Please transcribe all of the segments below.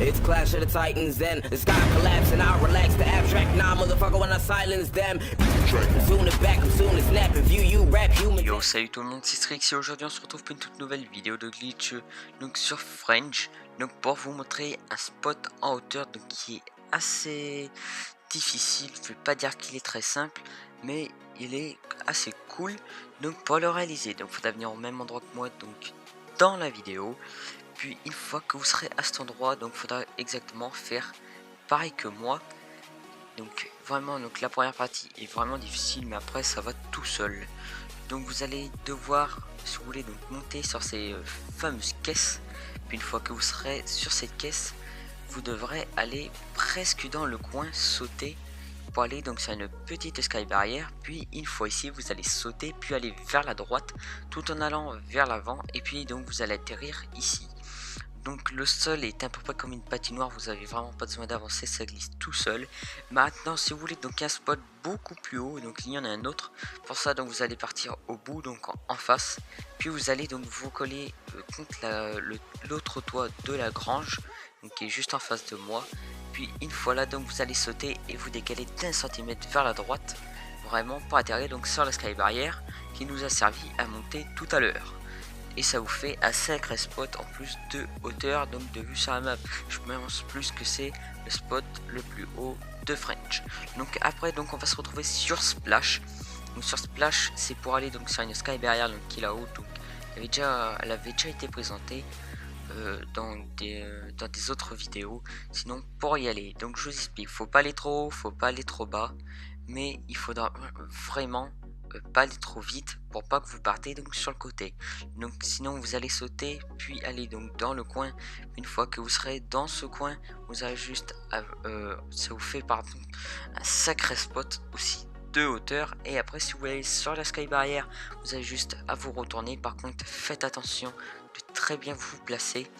It's Clash of the Titans then. The sky collapse and I relax the abstract. Nah, motherfucker, when I silence them. I'm soon to back, I'm soon to snap. If you rap human. Yo, salut tout le monde, c'est Strix et aujourd'hui on se retrouve pour une toute nouvelle vidéo de glitch donc sur French. Donc pour vous montrer un spot en hauteur donc qui est assez difficile. Je vais pas dire qu'il est très simple, mais il est assez cool. Donc pour le réaliser, donc il faudra venir au même endroit que moi, donc dans la vidéo. Puis une fois que vous serez à cet endroit, donc il faudra exactement faire pareil que moi. Donc vraiment, donc la première partie est vraiment difficile, mais après ça va tout seul. Donc vous allez devoir, si vous voulez, donc monter sur ces fameuses caisses. Puis une fois que vous serez sur cette caisse, vous devrez aller presque dans le coin, sauter pour aller donc sur une petite sky barrière. Puis une fois ici, vous allez sauter puis aller vers la droite tout en allant vers l'avant. Et puis donc vous allez atterrir ici. Donc le sol est à peu près comme une patinoire, vous avez vraiment pas besoin d'avancer, ça glisse tout seul. Maintenant si vous voulez donc un spot beaucoup plus haut, donc il y en a un autre. Pour ça donc vous allez partir au bout, donc en face. Puis vous allez donc vous coller contre l'autre toit de la grange, donc qui est juste en face de moi. Puis une fois là donc vous allez sauter et vous décaler d'1 centimètre vers la droite. Vraiment pour atterrir donc sur la sky barrière qui nous a servi à monter tout à l'heure. Et ça vous fait un sacré spot en plus de hauteur, donc de vue sur la map. Je pense plus que c'est le spot le plus haut de French. Donc après donc on va se retrouver sur Splash. Donc sur Splash c'est pour aller donc sur une sky barrière donc qui est là-haut. Donc elle avait déjà été présentée dans des autres vidéos. Sinon pour y aller, donc je vous explique, faut pas aller trop haut, faut pas aller trop bas, mais il faudra vraiment pas aller trop vite pour pas que vous partez donc sur le côté. Donc sinon vous allez sauter puis aller donc dans le coin. Une fois que vous serez dans ce coin, vous avez juste ça vous fait pardon un sacré spot aussi de hauteur. Et après si vous voulez sur la sky barrière, vous avez juste à vous retourner. Par contre faites attention de très bien vous placer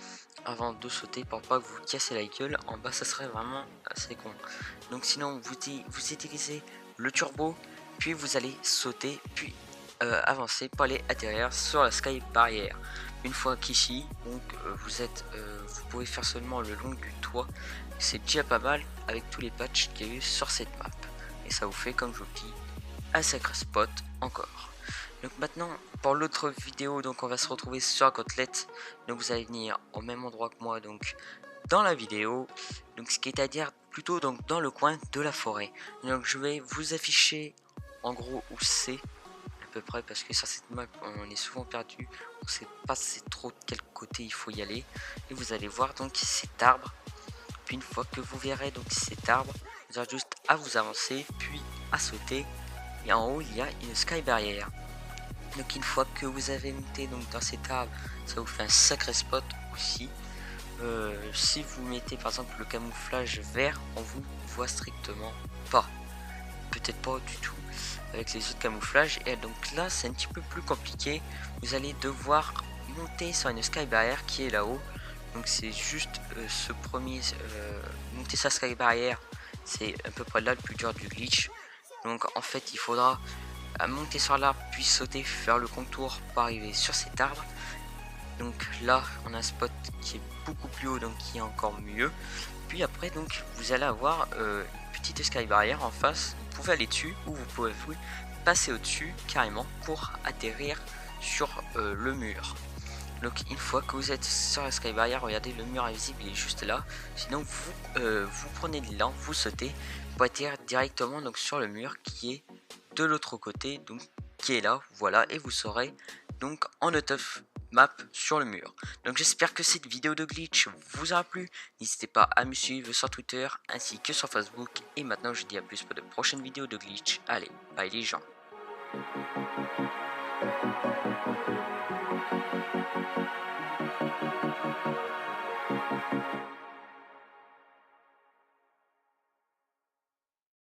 avant de sauter pour pas que vous cassez la gueule. En bas ça serait vraiment assez con. Donc sinon vous utilisez le turbo, puis vous allez sauter puis avancer pour aller atterrir sur la sky barrière. Une fois qu'ici donc vous pouvez faire seulement le long du toit, c'est déjà pas mal avec tous les patchs qu'il y a eu sur cette map. Et ça vous fait, comme je vous dis, un sacré spot encore. Donc maintenant pour l'autre vidéo, donc on va se retrouver sur la côtelette. Donc vous allez venir au même endroit que moi, donc dans la vidéo, donc ce qui est à dire plutôt donc dans le coin de la forêt. Donc je vais vous afficher en gros où c'est à peu près, parce que sur cette map on est souvent perdu, on sait pas c'est trop de quel côté il faut y aller. Et vous allez voir donc cet arbre. Puis une fois que vous verrez donc cet arbre, vous avez juste à vous avancer puis à sauter. Et en haut il y a une sky barrière. Donc une fois que vous avez monté donc dans cet arbre, ça vous fait un sacré spot aussi. Si vous mettez par exemple le camouflage vert, on vous voit strictement pas, peut-être pas du tout avec les autres camouflages. Et donc là c'est un petit peu plus compliqué, vous allez devoir monter sur une sky barrière qui est là-haut. Donc c'est juste ce premier monter sa sky barrière, c'est à peu près là le plus dur du glitch. Donc en fait il faudra monter sur l'arbre puis sauter, faire le contour pour arriver sur cet arbre. Donc là on a un spot qui est beaucoup plus haut, donc qui est encore mieux. Puis après donc vous allez avoir une petite sky barrière en face, vous pouvez aller dessus ou vous pouvez passer au dessus carrément pour atterrir sur le mur. Donc une fois que vous êtes sur la sky barrière, regardez, le mur invisible il est juste là. Sinon vous prenez de l'élan, vous sautez pour atterrir directement donc sur le mur qui est de l'autre côté, donc qui est là, voilà. Et vous serez donc en out of map sur le mur. Donc j'espère que cette vidéo de glitch vous aura plu. N'hésitez pas à me suivre sur Twitter ainsi que sur Facebook. Et maintenant je dis à plus pour de prochaines vidéos de glitch. Allez, bye les gens.